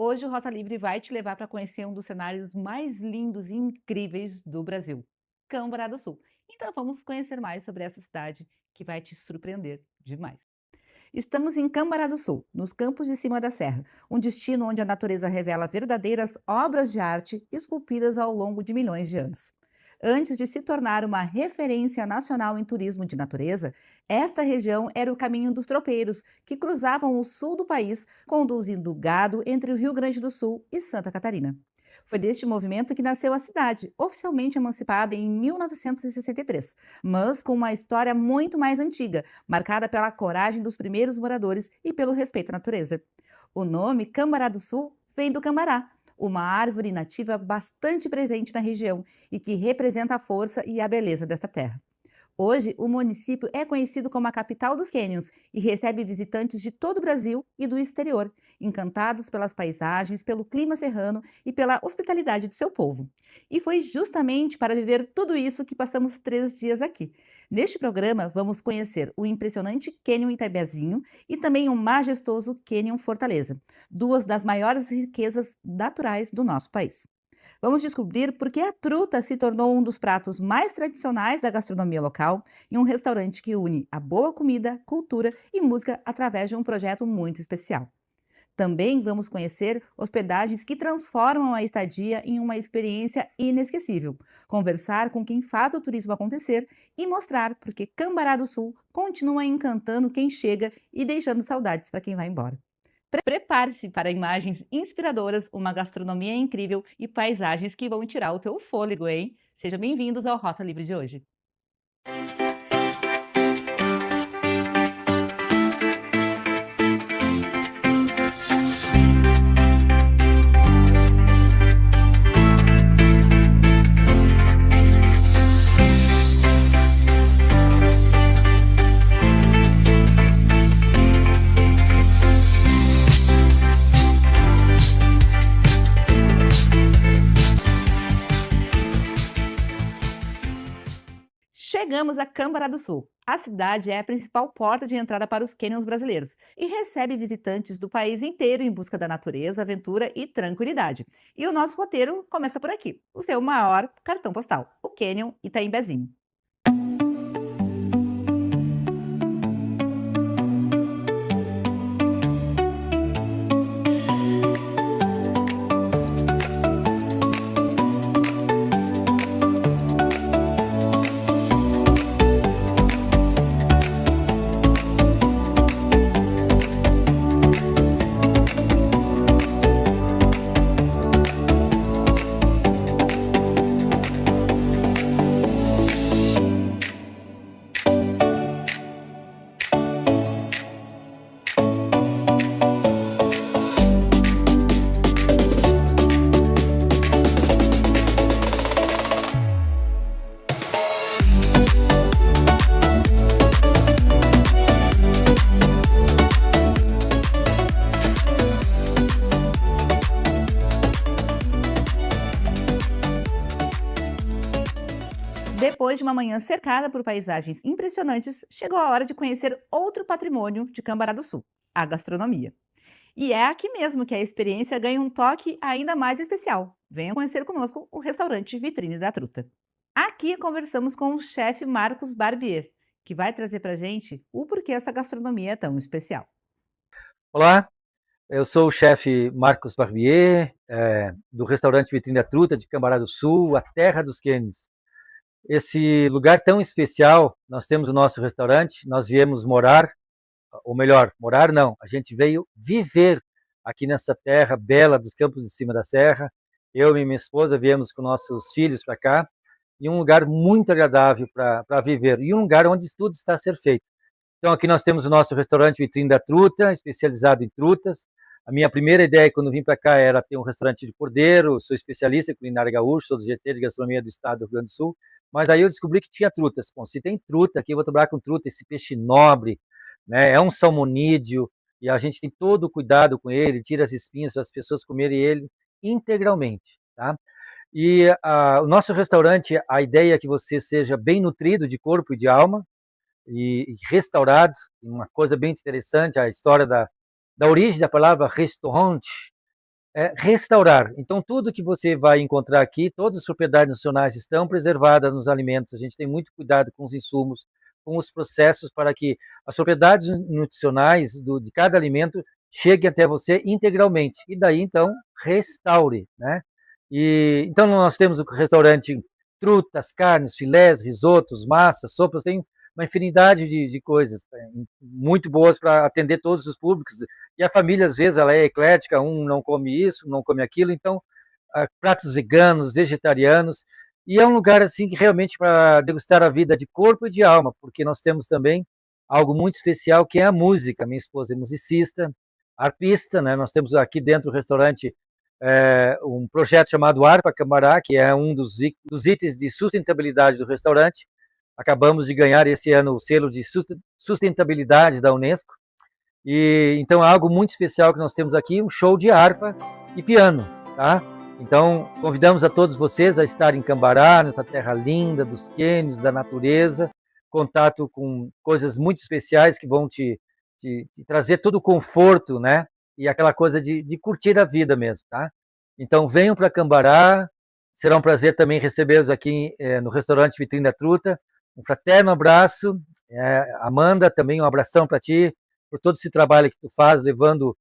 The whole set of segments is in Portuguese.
Hoje o Rota Livre vai te levar para conhecer um dos cenários mais lindos e incríveis do Brasil, Câmara do Sul. Então vamos conhecer mais sobre essa cidade que vai te surpreender demais. Estamos em Câmara do Sul, nos Campos de Cima da Serra, um destino onde a natureza revela verdadeiras obras de arte esculpidas ao longo de milhões de anos. Antes de se tornar uma referência nacional em turismo de natureza, esta região era o caminho dos tropeiros, que cruzavam o sul do país, conduzindo gado entre o Rio Grande do Sul e Santa Catarina. Foi deste movimento que nasceu a cidade, oficialmente emancipada em 1963, mas com uma história muito mais antiga, marcada pela coragem dos primeiros moradores e pelo respeito à natureza. O nome Cambará do Sul vem do cambará, uma árvore nativa bastante presente na região e que representa a força e a beleza desta terra. Hoje, o município é conhecido como a capital dos cânions e recebe visitantes de todo o Brasil e do exterior, encantados pelas paisagens, pelo clima serrano e pela hospitalidade de seu povo. E foi justamente para viver tudo isso que passamos 3 dias aqui. Neste programa, vamos conhecer o impressionante cânion Itabezinho e também o majestoso cânion Fortaleza, duas das maiores riquezas naturais do nosso país. Vamos descobrir por que a truta se tornou um dos pratos mais tradicionais da gastronomia local e um restaurante que une a boa comida, cultura e música através de um projeto muito especial. Também vamos conhecer hospedagens que transformam a estadia em uma experiência inesquecível, conversar com quem faz o turismo acontecer e mostrar por que Cambará do Sul continua encantando quem chega e deixando saudades para quem vai embora. Prepare-se para imagens inspiradoras, uma gastronomia incrível e paisagens que vão tirar o teu fôlego, hein? Sejam bem-vindos ao Rota Livre de hoje. Chegamos a Câmara do Sul. A cidade é a principal porta de entrada para os cânions brasileiros e recebe visitantes do país inteiro em busca da natureza, aventura e tranquilidade. E o nosso roteiro começa por aqui, o seu maior cartão postal, o cânion Itaimbezinho. Depois de uma manhã cercada por paisagens impressionantes, chegou a hora de conhecer outro patrimônio de Cambará do Sul, a gastronomia. E é aqui mesmo que a experiência ganha um toque ainda mais especial. Venha conhecer conosco o restaurante Vitrine da Truta. Aqui conversamos com o chefe Marcos Barbier, que vai trazer para a gente o porquê essa gastronomia é tão especial. Olá, eu sou o chefe Marcos Barbier, do restaurante Vitrine da Truta de Cambará do Sul, a terra dos cânions. Esse lugar tão especial, nós temos o nosso restaurante, nós viemos morar, ou melhor, morar não, a gente veio viver aqui nessa terra bela dos Campos de Cima da Serra. Eu e minha esposa viemos com nossos filhos para cá, e um lugar muito agradável para viver, e um lugar onde tudo está a ser feito. Então aqui nós temos o nosso restaurante Vitrine da Truta, especializado em trutas. A minha primeira ideia quando vim para cá era ter um restaurante de cordeiro, sou especialista em culinária gaúcha, sou do GT de Gastronomia do Estado do Rio Grande do Sul, mas aí eu descobri que tinha trutas. Bom, se tem truta aqui, eu vou trabalhar com truta, esse peixe nobre, né? É um salmonídeo, e a gente tem todo o cuidado com ele, tira as espinhas para as pessoas comerem ele integralmente, tá? E o nosso restaurante, a ideia é que você seja bem nutrido de corpo e de alma, e restaurado, uma coisa bem interessante, a história da origem da palavra restaurante, restaurar. Então, tudo que você vai encontrar aqui, todas as propriedades nacionais estão preservadas nos alimentos. A gente tem muito cuidado com os insumos, com os processos, para que as propriedades nutricionais de cada alimento cheguem até você integralmente. E daí, então, restaure, né? E então nós temos o restaurante trutas, carnes, filés, risotos, massas, sopas, tem uma infinidade de coisas muito boas para atender todos os públicos. E a família, às vezes, ela é eclética, um não come isso, não come aquilo, então, pratos veganos, vegetarianos, e é um lugar, assim, que realmente para degustar a vida de corpo e de alma, porque nós temos também algo muito especial, que é a música. Minha esposa é musicista, arpista, né? Nós temos aqui dentro do restaurante um projeto chamado Arpa Cambará, que é um dos itens de sustentabilidade do restaurante. Acabamos de ganhar esse ano o selo de sustentabilidade da Unesco. E então é algo muito especial que nós temos aqui, um show de harpa e piano, tá? Então convidamos a todos vocês a estar em Cambará, nessa terra linda dos cânions, da natureza, contato com coisas muito especiais que vão te trazer todo o conforto, né? E aquela coisa de curtir a vida mesmo, tá? Então venham para Cambará, será um prazer também recebê-los aqui no restaurante Vitrine da Truta. Um fraterno abraço, Amanda, também um abração para ti, por todo esse trabalho que tu faz, levando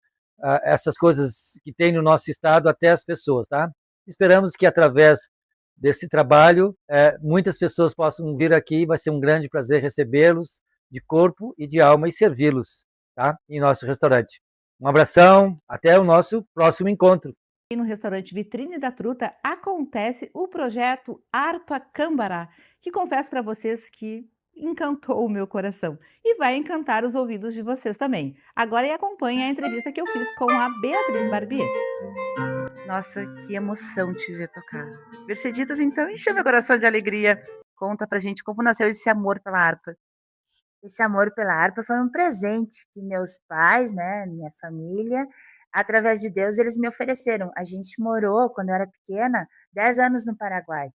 essas coisas que tem no nosso estado até as pessoas, tá? Esperamos que através desse trabalho muitas pessoas possam vir aqui, vai ser um grande prazer recebê-los de corpo e de alma e servi-los, tá? Em nosso restaurante. Um abração, até o nosso próximo encontro. E no restaurante Vitrine da Truta acontece o projeto Arpa Cambará, que confesso para vocês que encantou o meu coração e vai encantar os ouvidos de vocês também. Agora acompanhe a entrevista que eu fiz com a Beatriz Barbier. Nossa, que emoção te ver tocar. Merceditas, então, encheu meu coração de alegria. Conta pra gente como nasceu esse amor pela harpa. Esse amor pela harpa foi um presente que meus pais, né, minha família, através de Deus, eles me ofereceram. A gente morou, quando eu era pequena, 10 anos no Paraguai.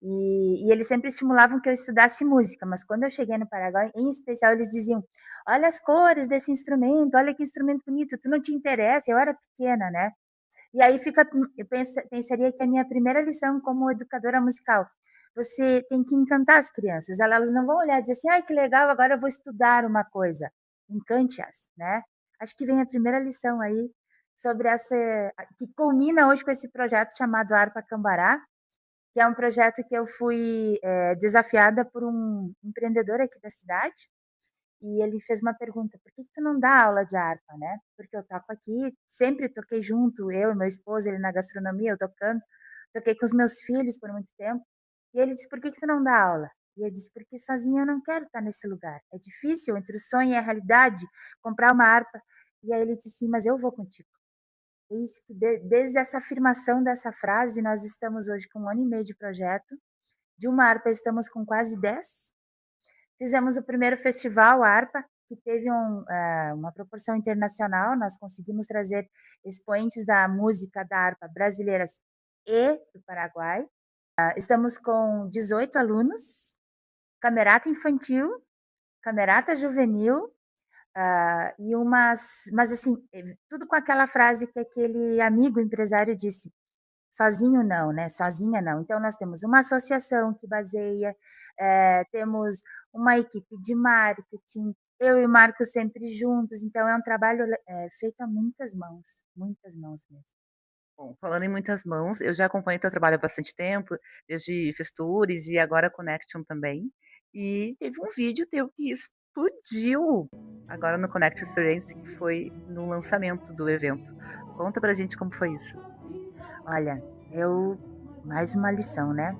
E eles sempre estimulavam que eu estudasse música, mas quando eu cheguei no Paraguai, em especial, eles diziam: olha as cores desse instrumento, olha que instrumento bonito, tu não te interessa? Eu era pequena, né? E aí pensaria que a minha primeira lição como educadora musical, você tem que encantar as crianças. Elas não vão olhar e dizer assim, ai que legal, agora eu vou estudar uma coisa. Encante-as, né? Acho que vem a primeira lição aí sobre essa, que culmina hoje com esse projeto chamado Harpa Cambará, que é um projeto que eu fui desafiada por um empreendedor aqui da cidade, e ele fez uma pergunta: por que tu não dá aula de harpa, né? Porque eu toco aqui, sempre toquei junto, eu e meu esposo, ele na gastronomia, eu tocando, toquei com os meus filhos por muito tempo. E ele disse: por que tu não dá aula? E eu disse: porque sozinha eu não quero estar nesse lugar. É difícil, entre o sonho e a realidade, comprar uma harpa. E aí ele disse: sim, mas eu vou contigo. Eis que desde essa afirmação dessa frase, nós estamos hoje com 1 ano e meio de projeto. De uma harpa estamos com quase 10. Fizemos o primeiro festival Harpa, que teve uma proporção internacional. Nós conseguimos trazer expoentes da música da harpa brasileiras e do Paraguai. Estamos com 18 alunos, camerata infantil, camerata juvenil, mas assim, tudo com aquela frase que aquele amigo empresário disse: sozinho não, né? Sozinha não. Então nós temos uma associação que baseia, temos uma equipe de marketing, eu e o Marcos sempre juntos, então é um trabalho feito a muitas mãos mesmo. Bom, falando em muitas mãos, eu já acompanho teu trabalho há bastante tempo, desde Festures e agora Connection também. E teve um vídeo teu que explodiu agora no Connection Experience, que foi no lançamento do evento. Conta pra gente como foi isso. Olha, mais uma lição, né?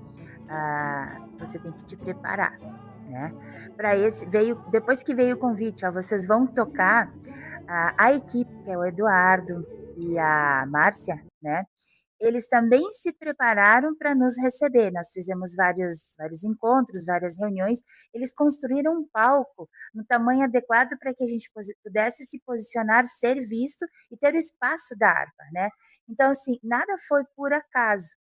Você tem que te preparar, né? Para esse depois que veio o convite, ó, vocês vão tocar, a equipe, que é o Eduardo e a Márcia, né? Eles também se prepararam para nos receber. Nós fizemos vários encontros, várias reuniões. Eles construíram um palco no tamanho adequado para que a gente pudesse se posicionar, ser visto e ter o espaço da harpa, né? Então, assim, nada foi por acaso.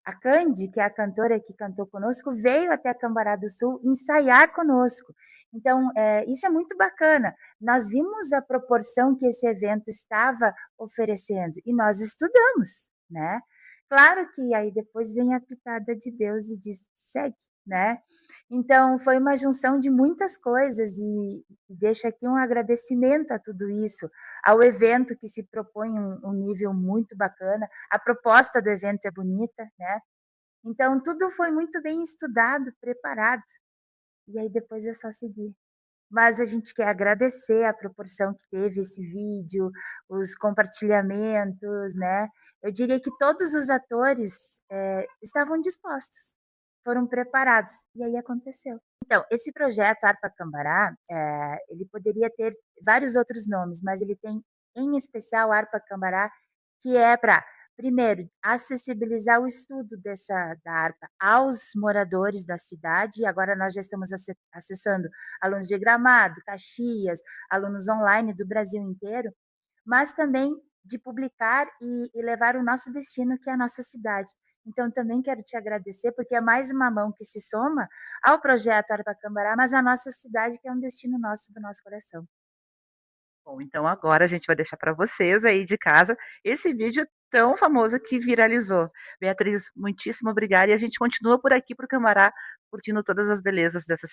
A Candy, que é a cantora que cantou conosco, veio até Cambará do Sul ensaiar conosco. Então, isso é muito bacana. Nós vimos a proporção que esse evento estava oferecendo e nós estudamos, né. Claro que aí depois vem a pitada de Deus e diz: "Segue", né. Então foi uma junção de muitas coisas e deixo aqui um agradecimento a tudo isso, ao evento que se propõe um nível muito bacana, a proposta do evento é bonita, né. Então tudo foi muito bem estudado, preparado, e aí depois é só seguir. Mas a gente quer agradecer a proporção que teve esse vídeo, os compartilhamentos, né. Eu diria que todos os atores, estavam dispostos, foram preparados, e aí aconteceu. Então, esse projeto Harpa Cambará, ele poderia ter vários outros nomes, mas ele tem, em especial, Harpa Cambará, que é para, primeiro, acessibilizar o estudo da harpa aos moradores da cidade, e agora nós já estamos acessando alunos de Gramado, Caxias, alunos online do Brasil inteiro, mas também de publicar e levar o nosso destino, que é a nossa cidade. Então também quero te agradecer, porque é mais uma mão que se soma ao projeto Harpa Cambará, mas a nossa cidade, que é um destino nosso, do nosso coração. Bom, então agora a gente vai deixar para vocês aí de casa esse vídeo tão famoso que viralizou. Beatriz, muitíssimo obrigada e a gente continua por aqui, por Cambará, curtindo todas as belezas dessa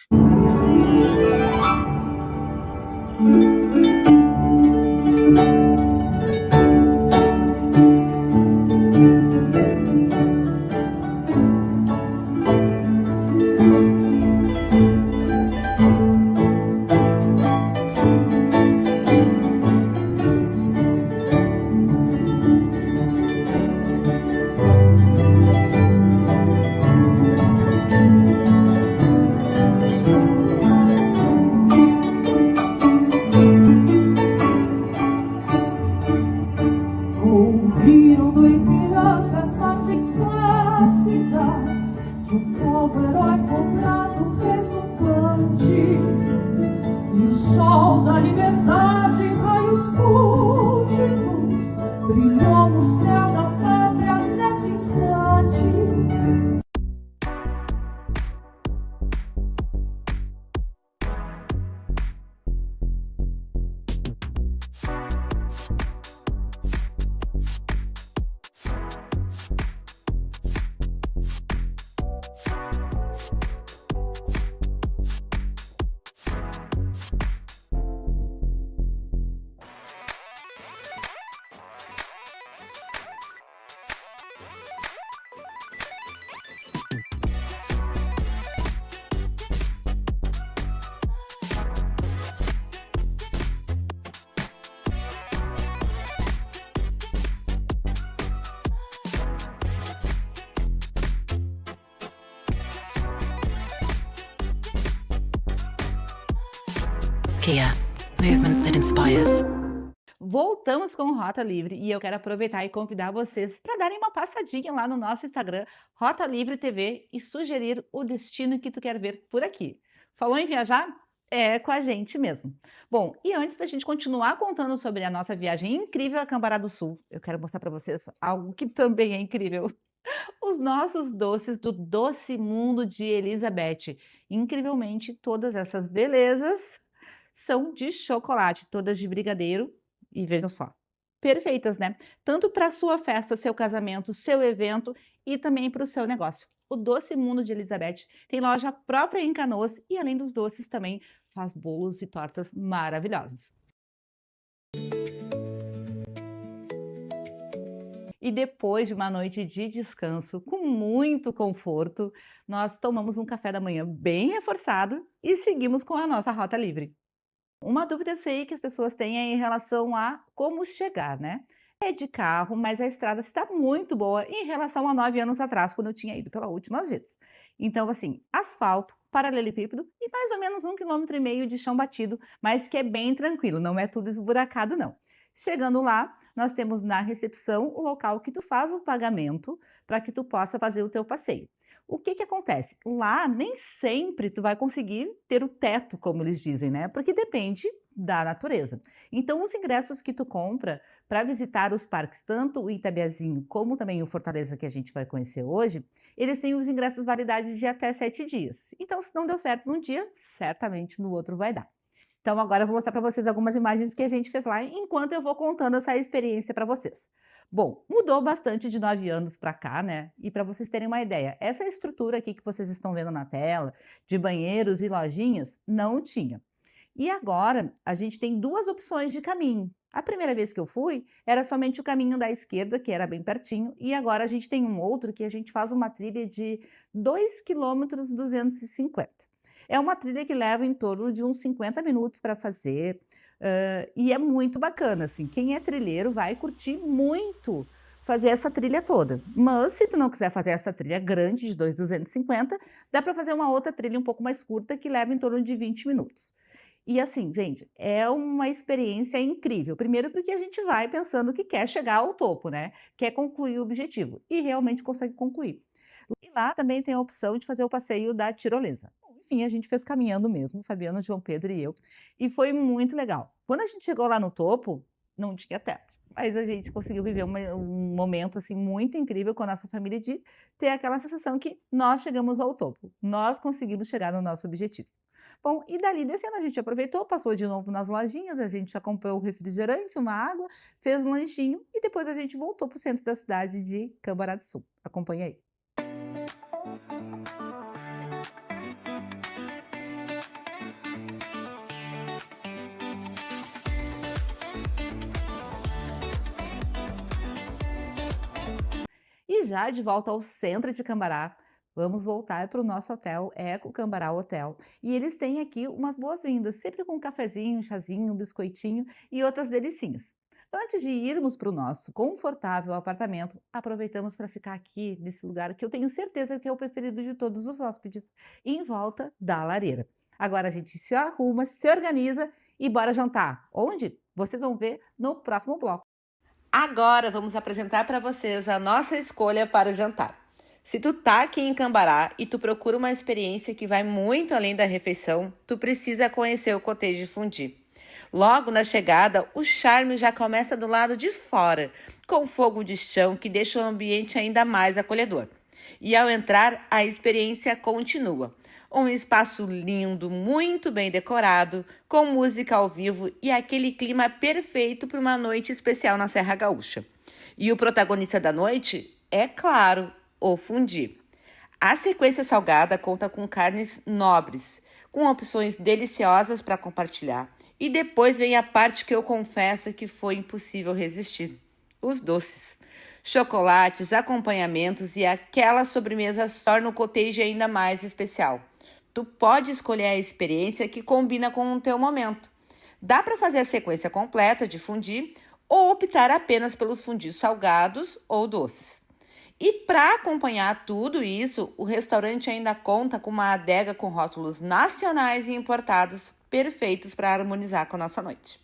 Ouviram do Ipiranga as margens clássicas de um povo herói contrado retumbante, e o sol da liberdade em raios fúlgidos brilhou no céu da pátria nesse instante. Kia, movement that inspires. Voltamos com Rota Livre e eu quero aproveitar e convidar vocês para darem uma passadinha lá no nosso Instagram, Rota Livre TV, e sugerir o destino que tu quer ver por aqui. Falou em viajar? É com a gente mesmo. Bom, e antes da gente continuar contando sobre a nossa viagem incrível a Cambará do Sul, eu quero mostrar para vocês algo que também é incrível. Os nossos doces do Doce Mundo de Elizabeth. Incrivelmente, todas essas belezas são de chocolate, todas de brigadeiro, e vejam só, perfeitas, né? Tanto para sua festa, seu casamento, seu evento e também para o seu negócio. O Doce Mundo de Elizabeth tem loja própria em Canoas e, além dos doces, também faz bolos e tortas maravilhosos. E depois de uma noite de descanso com muito conforto, nós tomamos um café da manhã bem reforçado e seguimos com a nossa rota livre. Uma dúvida eu sei que as pessoas têm é em relação a como chegar, né? É de carro, mas a estrada está muito boa em relação a 9 anos atrás, quando eu tinha ido pela última vez. Então, assim, asfalto, paralelepípedo e mais ou menos 1,5 km de chão batido, mas que é bem tranquilo, não é tudo esburacado, não. Chegando lá, nós temos na recepção o local que tu faz o pagamento para que tu possa fazer o teu passeio. O que que acontece? Lá nem sempre tu vai conseguir ter o teto, como eles dizem, né? Porque depende da natureza. Então, os ingressos que tu compra para visitar os parques, tanto o Itabiazinho como também o Fortaleza que a gente vai conhecer hoje, eles têm os ingressos validade de até 7 dias. Então, se não deu certo num dia, certamente no outro vai dar. Então, agora eu vou mostrar para vocês algumas imagens que a gente fez lá, enquanto eu vou contando essa experiência para vocês. Bom, mudou bastante de 9 anos para cá, né? E para vocês terem uma ideia, essa estrutura aqui que vocês estão vendo na tela, de banheiros e lojinhas, não tinha. E agora a gente tem duas opções de caminho. A primeira vez que eu fui, era somente o caminho da esquerda, que era bem pertinho, e agora a gente tem um outro que a gente faz uma trilha de 2,250 km. É uma trilha que leva em torno de uns 50 minutos para fazer, e é muito bacana, assim. Quem é trilheiro vai curtir muito fazer essa trilha toda. Mas se tu não quiser fazer essa trilha grande de 2,250 km, dá para fazer uma outra trilha um pouco mais curta que leva em torno de 20 minutos. E assim, gente, é uma experiência incrível. Primeiro porque a gente vai pensando que quer chegar ao topo, né? Quer concluir o objetivo e realmente consegue concluir. E lá também tem a opção de fazer o passeio da tirolesa. Bom, enfim, a gente fez caminhando mesmo, Fabiano, João Pedro e eu, e foi muito legal. Quando a gente chegou lá no topo, não tinha teto, mas a gente conseguiu viver um momento assim muito incrível com a nossa família de ter aquela sensação que nós chegamos ao topo, nós conseguimos chegar no nosso objetivo. Bom, e dali descendo a gente aproveitou, passou de novo nas lojinhas, a gente já comprou o refrigerante, uma água, fez um lanchinho e depois a gente voltou para o centro da cidade de Cambará do Sul. Acompanha aí. E já de volta ao centro de Cambará, vamos voltar para o nosso hotel, Eco Cambará Hotel. E eles têm aqui umas boas-vindas, sempre com um cafezinho, um chazinho, um biscoitinho e outras delicinhas. Antes de irmos para o nosso confortável apartamento, aproveitamos para ficar aqui nesse lugar que eu tenho certeza que é o preferido de todos os hóspedes, em volta da lareira. Agora a gente se arruma, se organiza e bora jantar. Onde? Vocês vão ver no próximo bloco. Agora vamos apresentar para vocês a nossa escolha para o jantar. Se tu tá aqui em Cambará e tu procura uma experiência que vai muito além da refeição, tu precisa conhecer o Cottage Fondue. Logo na chegada, o charme já começa do lado de fora, com fogo de chão que deixa o ambiente ainda mais acolhedor. E ao entrar, a experiência continua. Um espaço lindo, muito bem decorado, com música ao vivo e aquele clima perfeito para uma noite especial na Serra Gaúcha. E o protagonista da noite é, claro, o fondue. A sequência salgada conta com carnes nobres, com opções deliciosas para compartilhar. E depois vem a parte que eu confesso que foi impossível resistir: os doces. Chocolates, acompanhamentos e aquela sobremesa tornam o cottage ainda mais especial. Tu pode escolher a experiência que combina com o teu momento. Dá para fazer a sequência completa de fondue ou optar apenas pelos fundios salgados ou doces. E para acompanhar tudo isso, o restaurante ainda conta com uma adega com rótulos nacionais e importados perfeitos para harmonizar com a nossa noite.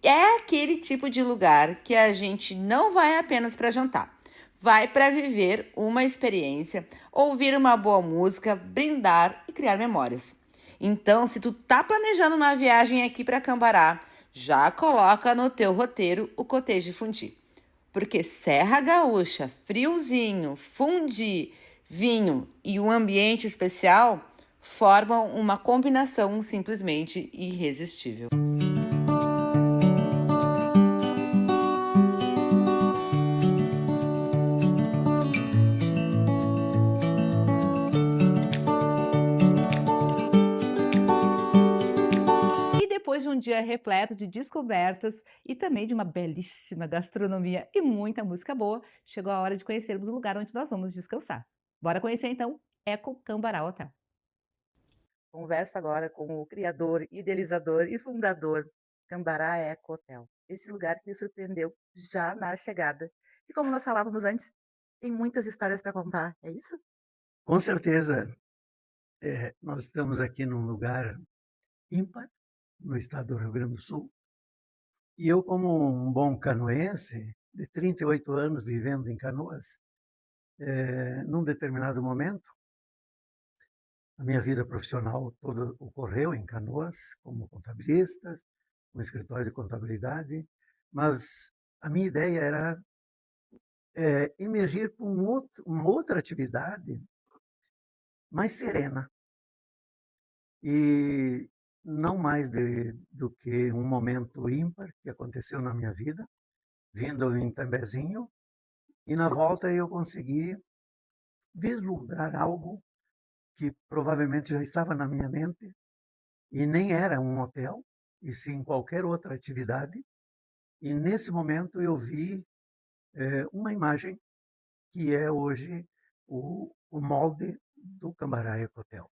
É aquele tipo de lugar que a gente não vai apenas para jantar. Vai para viver uma experiência, ouvir uma boa música, brindar e criar memórias. Então, se tu tá planejando uma viagem aqui para Cambará, já coloca no teu roteiro o Cottage Fondue. Porque Serra Gaúcha, friozinho, fondue, vinho e um ambiente especial formam uma combinação simplesmente irresistível. Depois de um dia repleto de descobertas e também de uma belíssima gastronomia e muita música boa, chegou a hora de conhecermos o lugar onde nós vamos descansar. Bora conhecer então Eco Cambará Hotel. Conversa agora com o criador, idealizador e fundador Cambará Eco Hotel. Esse lugar que me surpreendeu já na chegada. E como nós falávamos antes, tem muitas histórias para contar, é isso? Com certeza, nós estamos aqui num lugar ímpar, no estado do Rio Grande do Sul. E eu, como um bom canoense, de 38 anos vivendo em Canoas, num determinado momento, a minha vida profissional toda ocorreu em Canoas, como contabilista, um escritório de contabilidade, mas a minha ideia era emergir para uma outra atividade mais serena e não mais do que um momento ímpar que aconteceu na minha vida, vindo em Tambezinho, e na volta eu consegui vislumbrar algo que provavelmente já estava na minha mente e nem era um hotel, e sim qualquer outra atividade. E nesse momento eu vi uma imagem que é hoje o molde do Cambará Ecotel,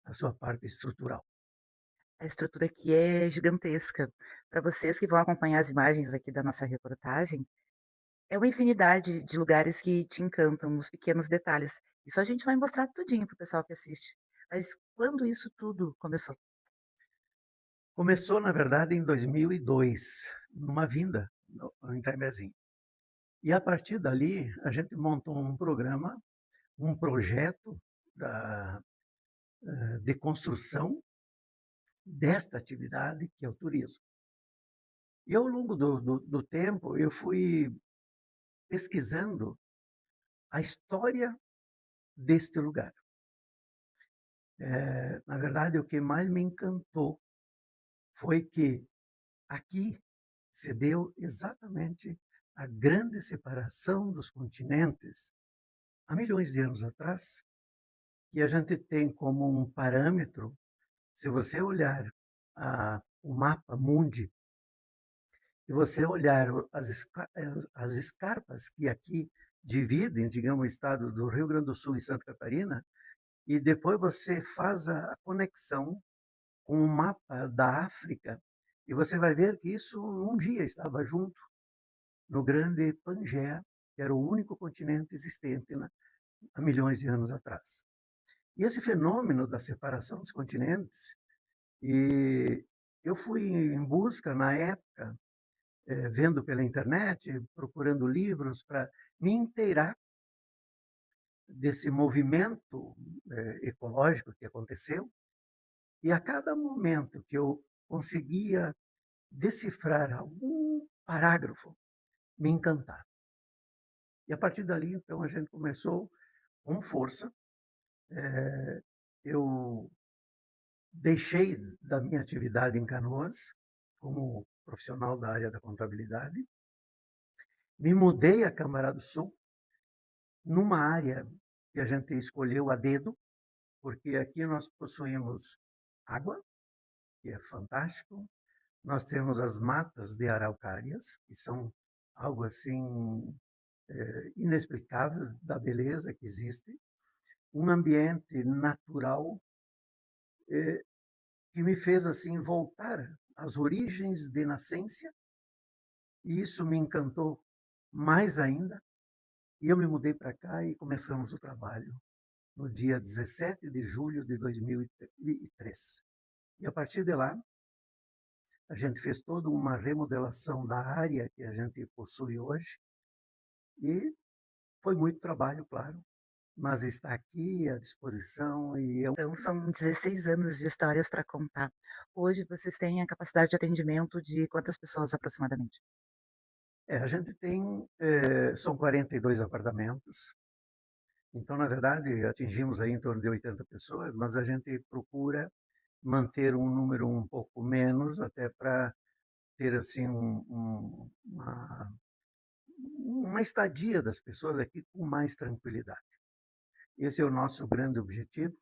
a sua parte estrutural. A estrutura aqui é gigantesca. Para vocês que vão acompanhar as imagens aqui da nossa reportagem, é uma infinidade de lugares que te encantam nos pequenos detalhes. Isso a gente vai mostrar tudinho para o pessoal que assiste. Mas quando isso tudo começou? Começou, na verdade, em 2002, numa vinda em Itembezinho. E a partir dali, a gente montou um programa, um projeto de construção desta atividade, que é o turismo. E ao longo do tempo, eu fui pesquisando a história deste lugar. Na verdade, o que mais me encantou foi que aqui se deu exatamente a grande separação dos continentes há milhões de anos atrás, e a gente tem como um parâmetro, se você olhar o mapa mundi, e você olhar as escarpas que aqui dividem, digamos, o estado do Rio Grande do Sul e Santa Catarina, e depois você faz a conexão com o mapa da África, e você vai ver que isso um dia estava junto no grande Pangeia, que era o único continente existente, né, há milhões de anos atrás. E esse fenômeno da separação dos continentes, e eu fui em busca, na época, vendo pela internet, procurando livros para me inteirar desse movimento ecológico que aconteceu, e a cada momento que eu conseguia decifrar algum parágrafo, me encantar. E a partir dali, então, a gente começou com força. Eu deixei da minha atividade em Canoas, como profissional da área da contabilidade, me mudei a Câmara do Sul, numa área que a gente escolheu a dedo, porque aqui nós possuímos água, que é fantástico, nós temos as matas de araucárias, que são algo assim inexplicável da beleza que existe, um ambiente natural que me fez assim voltar às origens de nascença, e isso me encantou mais ainda, e eu me mudei para cá e começamos o trabalho no dia 17 de julho de 2003. E a partir de lá, a gente fez toda uma remodelação da área que a gente possui hoje, e foi muito trabalho, claro, mas está aqui à disposição e eu... Então, são 16 anos de histórias para contar. Hoje vocês têm a capacidade de atendimento de quantas pessoas aproximadamente? A gente tem, são 42 apartamentos, então, na verdade, atingimos aí em torno de 80 pessoas, mas a gente procura manter um número um pouco menos, até para ter assim uma estadia das pessoas aqui com mais tranquilidade. Esse é o nosso grande objetivo,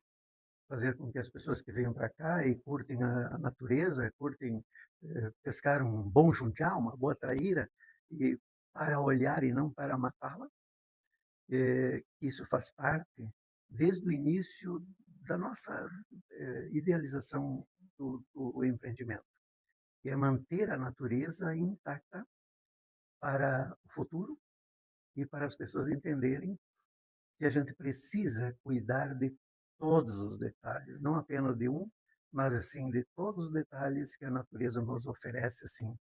fazer com que as pessoas que venham para cá e curtem a natureza, curtem pescar um bom jundiá, uma boa traíra, e para olhar e não para matá-la. Isso faz parte desde o início da nossa idealização do empreendimento, que é manter a natureza intacta para o futuro e para as pessoas entenderem que a gente precisa cuidar de todos os detalhes, não apenas de um, mas assim de todos os detalhes que a natureza nos oferece assim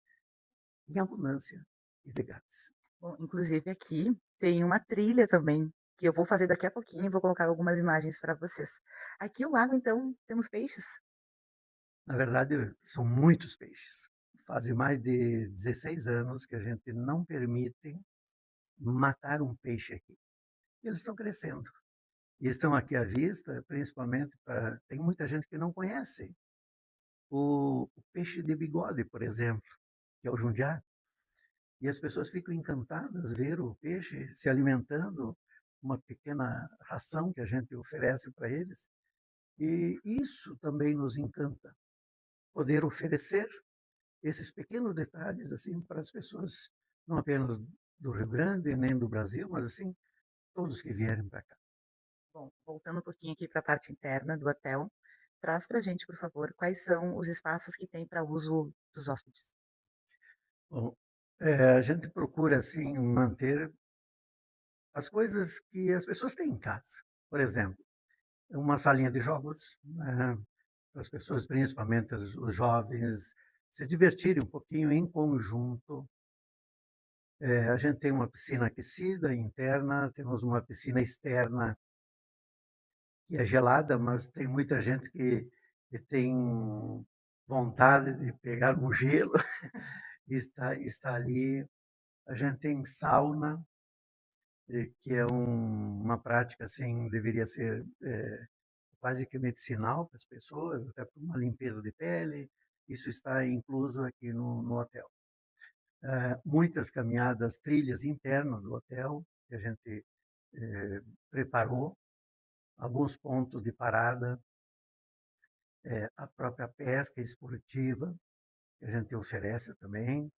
em abundância e de grátis. Bom, inclusive aqui tem uma trilha também, que eu vou fazer daqui a pouquinho, vou colocar algumas imagens para vocês. Aqui o lago, então, temos peixes? Na verdade, são muitos peixes. faz mais de 16 anos que a gente não permite matar um peixe aqui. Eles estão crescendo e estão aqui à vista, principalmente para tem muita gente que não conhece o peixe de bigode, por exemplo, que é o jundiá, e as pessoas ficam encantadas ver o peixe se alimentando, uma pequena ração que a gente oferece para eles, e isso também nos encanta, poder oferecer esses pequenos detalhes assim para as pessoas, não apenas do Rio Grande, nem do Brasil, mas assim, todos que vierem para cá. Bom, voltando um pouquinho aqui para a parte interna do hotel, traz para a gente, por favor, quais são os espaços que tem para uso dos hóspedes. Bom, a gente procura assim manter as coisas que as pessoas têm em casa. Por exemplo, uma salinha de jogos, né, para as pessoas, principalmente os jovens, se divertirem um pouquinho em conjunto. A gente tem uma piscina aquecida interna, temos uma piscina externa que é gelada, mas tem muita gente que tem vontade de pegar um gelo e está ali. A gente tem sauna, que é uma prática assim, deveria ser quase que medicinal para as pessoas, até para uma limpeza de pele. Isso está incluso aqui no hotel. Muitas caminhadas, trilhas internas do hotel, que a gente preparou, alguns pontos de parada, a própria pesca esportiva, que a gente oferece também,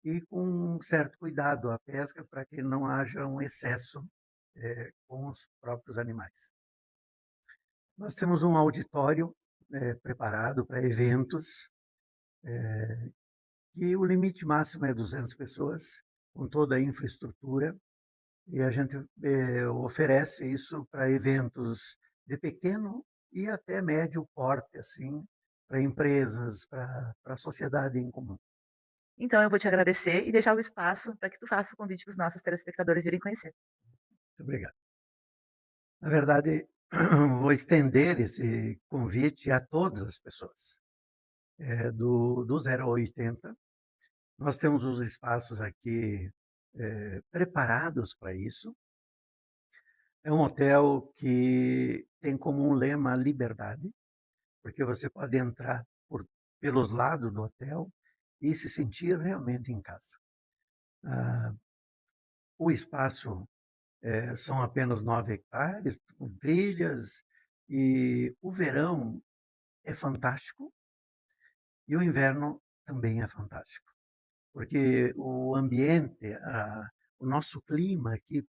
e com um certo cuidado a pesca para que não haja um excesso com os próprios animais. Nós temos um auditório preparado para eventos, que o limite máximo é 200 pessoas, com toda a infraestrutura, e a gente oferece isso para eventos de pequeno e até médio porte, assim, para empresas, para a sociedade em comum. Então eu vou te agradecer e deixar o espaço para que tu faça o convite para os nossos telespectadores virem conhecer. Muito obrigado. Na verdade, vou estender esse convite a todas as pessoas, do 0 ao 80. Nós temos os espaços aqui preparados para isso. É um hotel que tem como um lema liberdade, porque você pode entrar pelos lados do hotel e se sentir realmente em casa. O espaço são apenas 9 hectares, com trilhas, e o verão é fantástico e o inverno também é fantástico, porque o ambiente, o nosso clima aqui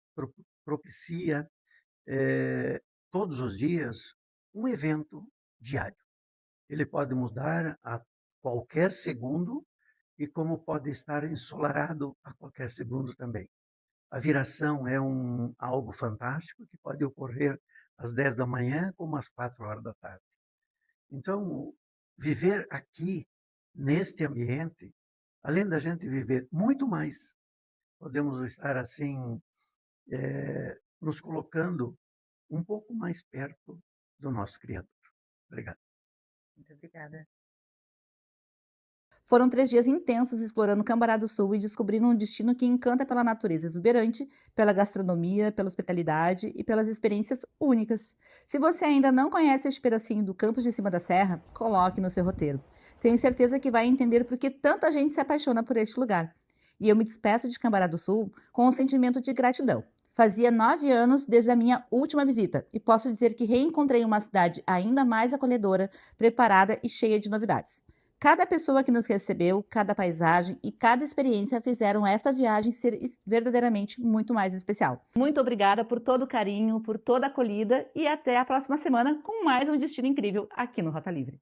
propicia todos os dias um evento diário. Ele pode mudar a qualquer segundo e como pode estar ensolarado a qualquer segundo também. A viração é algo fantástico que pode ocorrer às 10 da manhã como às 4 horas da tarde. Então, viver aqui, neste ambiente, além da gente viver muito mais, podemos estar assim, nos colocando um pouco mais perto do nosso Criador. Obrigado. Muito obrigada. Foram 3 dias intensos explorando Cambará do Sul e descobrindo um destino que encanta pela natureza exuberante, pela gastronomia, pela hospitalidade e pelas experiências únicas. Se você ainda não conhece este pedacinho do Campos de Cima da Serra, coloque no seu roteiro. Tenho certeza que vai entender por que tanta gente se apaixona por este lugar. E eu me despeço de Cambará do Sul com um sentimento de gratidão. Fazia 9 anos desde a minha última visita e posso dizer que reencontrei uma cidade ainda mais acolhedora, preparada e cheia de novidades. Cada pessoa que nos recebeu, cada paisagem e cada experiência fizeram esta viagem ser verdadeiramente muito mais especial. Muito obrigada por todo o carinho, por toda a acolhida e até a próxima semana com mais um destino incrível aqui no Rota Livre.